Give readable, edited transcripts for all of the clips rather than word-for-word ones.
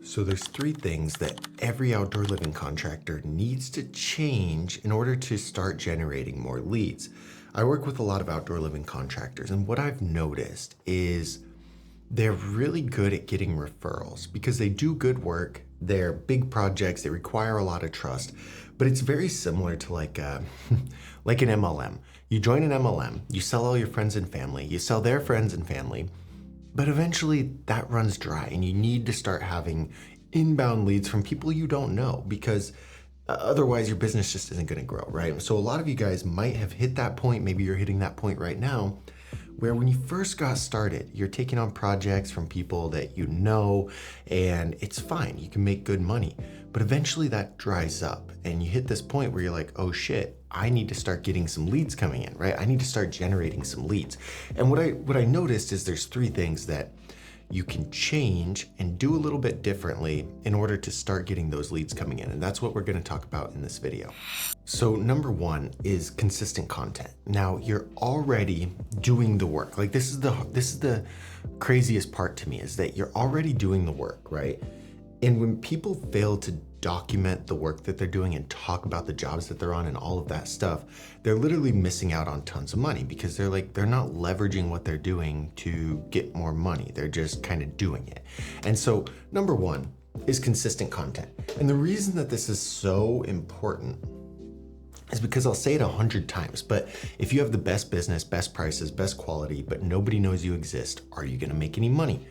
So there's three things that every outdoor living contractor needs to change in order to start generating more leads. I work with a lot of outdoor living contractors, and what I've noticed is they're really good at getting referrals because they do good work. They're big projects, they require a lot of trust, but it's very similar to like like an MLM. You join an MLM, you sell all your friends and family, you sell their friends and family, but eventually that runs dry and you need to start having inbound leads from people you don't know because otherwise your business just isn't going to grow, right? So a lot of you guys might have hit that point, maybe you're hitting that point right now, where when you first got started, you're taking on projects from people that you know, and it's fine, you can make good money. But eventually that dries up and you hit this point where you're like, oh shit, I need to start getting some leads coming in, right? I need to start generating some leads. And what I noticed is there's three things that you can change and do a little bit differently in order to start getting those leads coming in. And that's what we're going to talk about in this video. So number one is consistent content. Now you're already doing the work. Like this is the craziest part to me, is that you're already doing the work, right? And when people fail to document the work that they're doing and talk about the jobs that they're on and all of that stuff, they're literally missing out on tons of money because they're not leveraging what they're doing to get more money. They're just kind of doing it. And so number one is consistent content. And the reason that this is so important is because I'll say it 100 times, but if you have the best business, best prices, best quality, but nobody knows you exist, are you gonna make any money?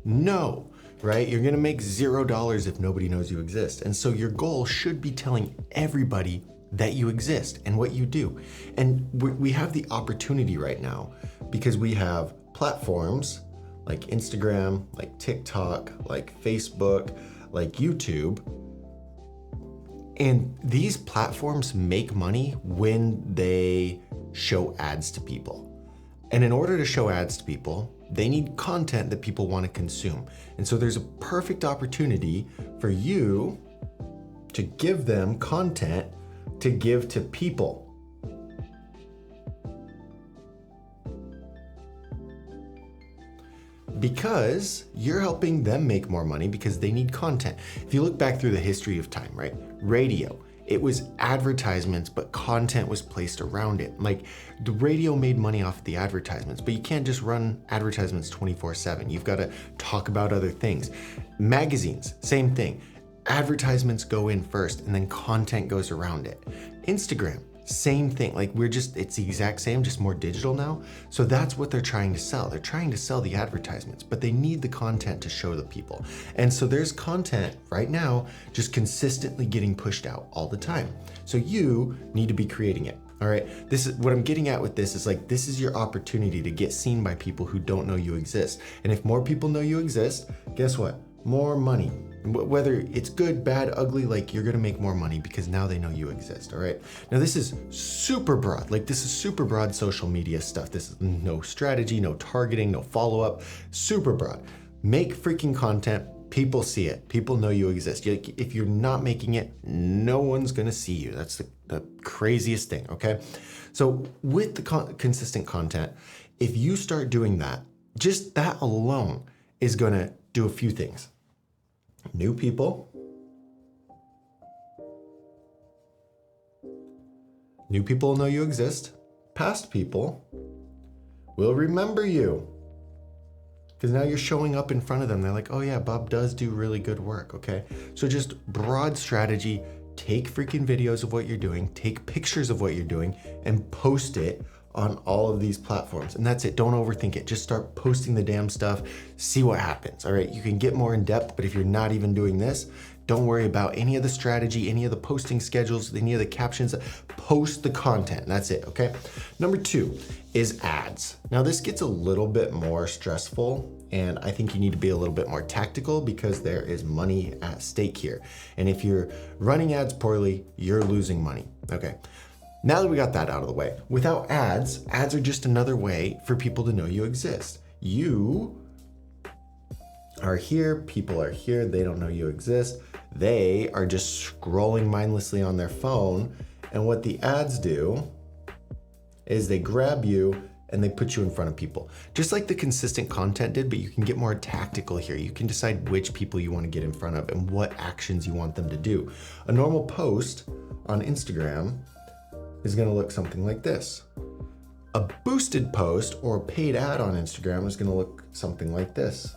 No. Right? You're gonna make $0 if nobody knows you exist. And so your goal should be telling everybody that you exist and what you do. And we have the opportunity right now because we have platforms like Instagram, like TikTok, like Facebook, like YouTube. And these platforms make money when they show ads to people. And in order to show ads to people, they need content that people want to consume. And so there's a perfect opportunity for you to give them content to give to people. Because you're helping them make more money because they need content. If you look back through the history of time, right? Radio, it was advertisements, but content was placed around it. Like the radio made money off the advertisements, but you can't just run advertisements 24/7. You've got to talk about other things. Magazines, same thing. Advertisements go in first and then content goes around it. Instagram, same thing. Like it's the exact same, just more digital now. So that's what they're trying to sell. They're trying to sell the advertisements, but they need the content to show the people. And so there's content right now just consistently getting pushed out all the time. So you need to be creating it. All right. This is what I'm getting at with this is like, this is your opportunity to get seen by people who don't know you exist. And if more people know you exist, guess what? More money. Whether it's good, bad, ugly, like you're gonna make more money because now they know you exist, all right? Now this is super broad, like this is super broad social media stuff. This is no strategy, no targeting, no follow-up, super broad. Make freaking content, people see it, people know you exist. If you're not making it, no one's gonna see you. That's the craziest thing, okay? So with the consistent content, if you start doing that, just that alone is gonna do a few things. New people know you exist. Past people will remember you because now you're showing up in front of them. They're like, oh yeah, Bob does do really good work, okay? So just broad strategy, take freaking videos of what you're doing, take pictures of what you're doing and post it on all of these platforms. And that's it. Don't overthink it. Just start posting the damn stuff. See what happens. All right. You can get more in depth, but if you're not even doing this, don't worry about any of the strategy, any of the posting schedules, any of the captions. Post the content. And that's it. Okay. Number two is ads. Now this gets a little bit more stressful, and I think you need to be a little bit more tactical because there is money at stake here. And if you're running ads poorly, you're losing money. Okay. Now that we got that out of the way, without ads are just another way for people to know you exist. You are here, people are here, they don't know you exist. They are just scrolling mindlessly on their phone. And what the ads do is they grab you, and they put you in front of people. Just like the consistent content did, but you can get more tactical here. You can decide which people you want to get in front of and what actions you want them to do. A normal post on Instagram is going to look something like this. A boosted post or a paid ad on Instagram is going to look something like this.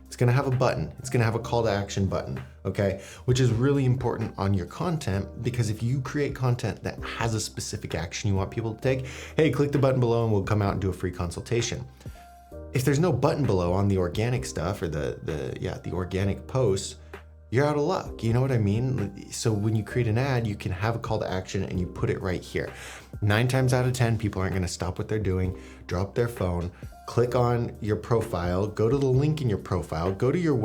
It's going to have a button. It's going to have a call to action button, okay? Which is really important on your content, because if you create content that has a specific action you want people to take, hey, click the button below and we'll come out and do a free consultation. If there's no button below on the organic stuff or the organic posts, you're out of luck. You know what I mean? So when you create an ad, you can have a call to action and you put it right here. 9 times out of 10, people aren't going to stop what they're doing, drop their phone, click on your profile, go to the link in your profile, go to your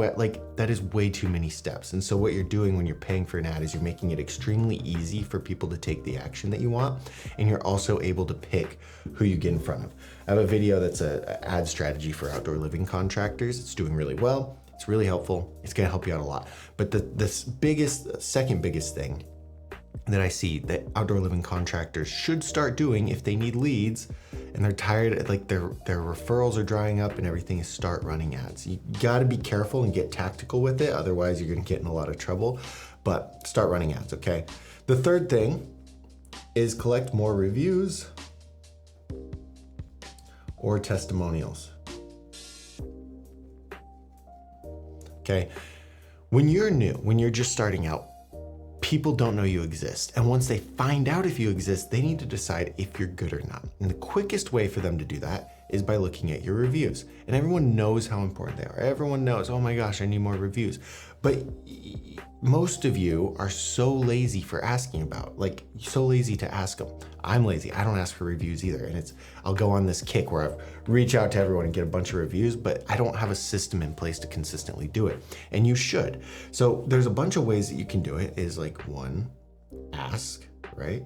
that is way too many steps. And so what you're doing when you're paying for an ad is you're making it extremely easy for people to take the action that you want. And you're also able to pick who you get in front of. I have a video that's an ad strategy for outdoor living contractors. It's doing really well. It's really helpful. It's going to help you out a lot. But the second biggest thing that I see that outdoor living contractors should start doing if they need leads and they're tired, like their referrals are drying up and everything, is start running ads. You got to be careful and get tactical with it. Otherwise, you're going to get in a lot of trouble. But start running ads, okay? The third thing is collect more reviews or testimonials. Okay, when you're new, when you're just starting out, people don't know you exist. And once they find out if you exist, they need to decide if you're good or not. And the quickest way for them to do that is by looking at your reviews. And everyone knows how important they are. Everyone knows, oh my gosh, I need more reviews. But most of you are so lazy for asking about, so lazy to ask them. I'm lazy. I don't ask for reviews either. And I'll go on this kick where I've reach out to everyone and get a bunch of reviews, but I don't have a system in place to consistently do it. And you should. So there's a bunch of ways that you can do it. Is like, 1, ask, right?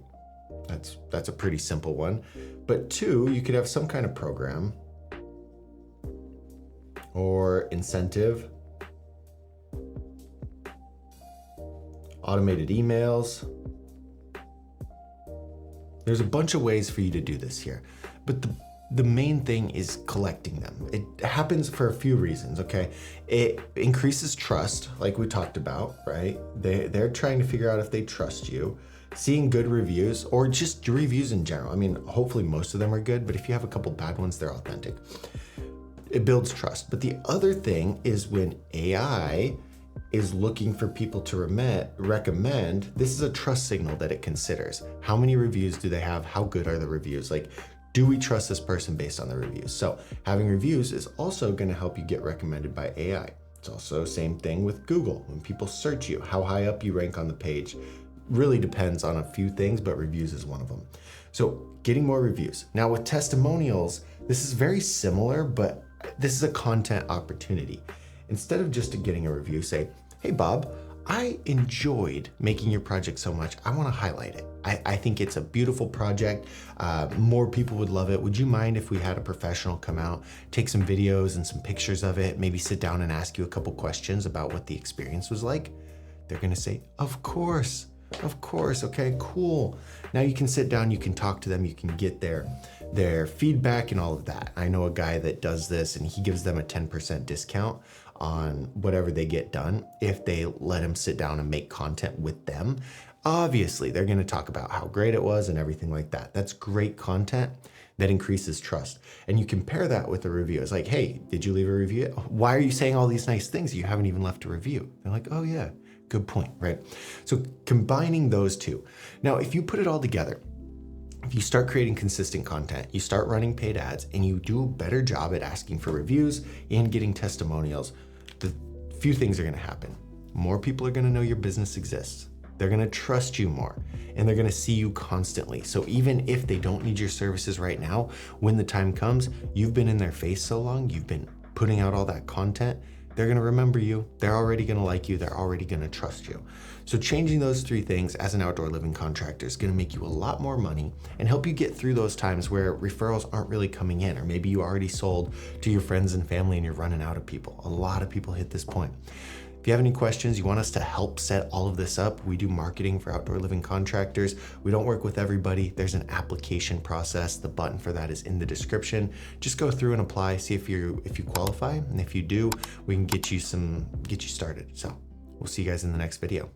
That's a pretty simple one. But 2, you could have some kind of program or incentive, automated emails. There's a bunch of ways for you to do this here, but the main thing is collecting them. It happens for a few reasons, okay? It increases trust, like we talked about, right? They're trying to figure out if they trust you. Seeing good reviews, or just reviews in general. I mean, hopefully most of them are good, but if you have a couple bad ones, they're authentic. It builds trust. But the other thing is when AI is looking for people to recommend, this is a trust signal that it considers. How many reviews do they have? How good are the reviews? Do we trust this person based on the reviews? So having reviews is also going to help you get recommended by AI. It's also same thing with Google. When people search you, how high up you rank on the page really depends on a few things, but reviews is one of them. So getting more reviews. Now with testimonials, this is very similar, but this is a content opportunity. Instead of just getting a review, say, hey Bob, I enjoyed making your project so much, I want to highlight it. I think it's a beautiful project. More people would love it. Would you mind if we had a professional come out, take some videos and some pictures of it, maybe sit down and ask you a couple questions about what the experience was like? They're going to say, of course, okay, cool. Now you can sit down, you can talk to them, you can get their feedback and all of that. I know a guy that does this and he gives them a 10% discount on whatever they get done if they let him sit down and make content with them. Obviously, they're going to talk about how great it was and everything like that. That's great content that increases trust. And you compare that with a review. It's like, hey, did you leave a review? Why are you saying all these nice things? You haven't even left a review. They're like, oh yeah, good point, right? So combining those two. Now, if you put it all together, if you start creating consistent content, you start running paid ads, and you do a better job at asking for reviews and getting testimonials, the few things are going to happen. More people are going to know your business exists. They're going to trust you more, and they're going to see you constantly. So even if they don't need your services right now, when the time comes, you've been in their face so long, you've been putting out all that content, they're going to remember you. They're already going to like you. They're already going to trust you. So changing those 3 things as an outdoor living contractor is going to make you a lot more money and help you get through those times where referrals aren't really coming in, or maybe you already sold to your friends and family and you're running out of people. A lot of people hit this point. If you have any questions, you want us to help set all of this up, we do marketing for outdoor living contractors. We don't work with everybody. There's an application process. The button for that is in the description. Just go through and apply, see if you qualify. And if you do, we can get you started. So we'll see you guys in the next video.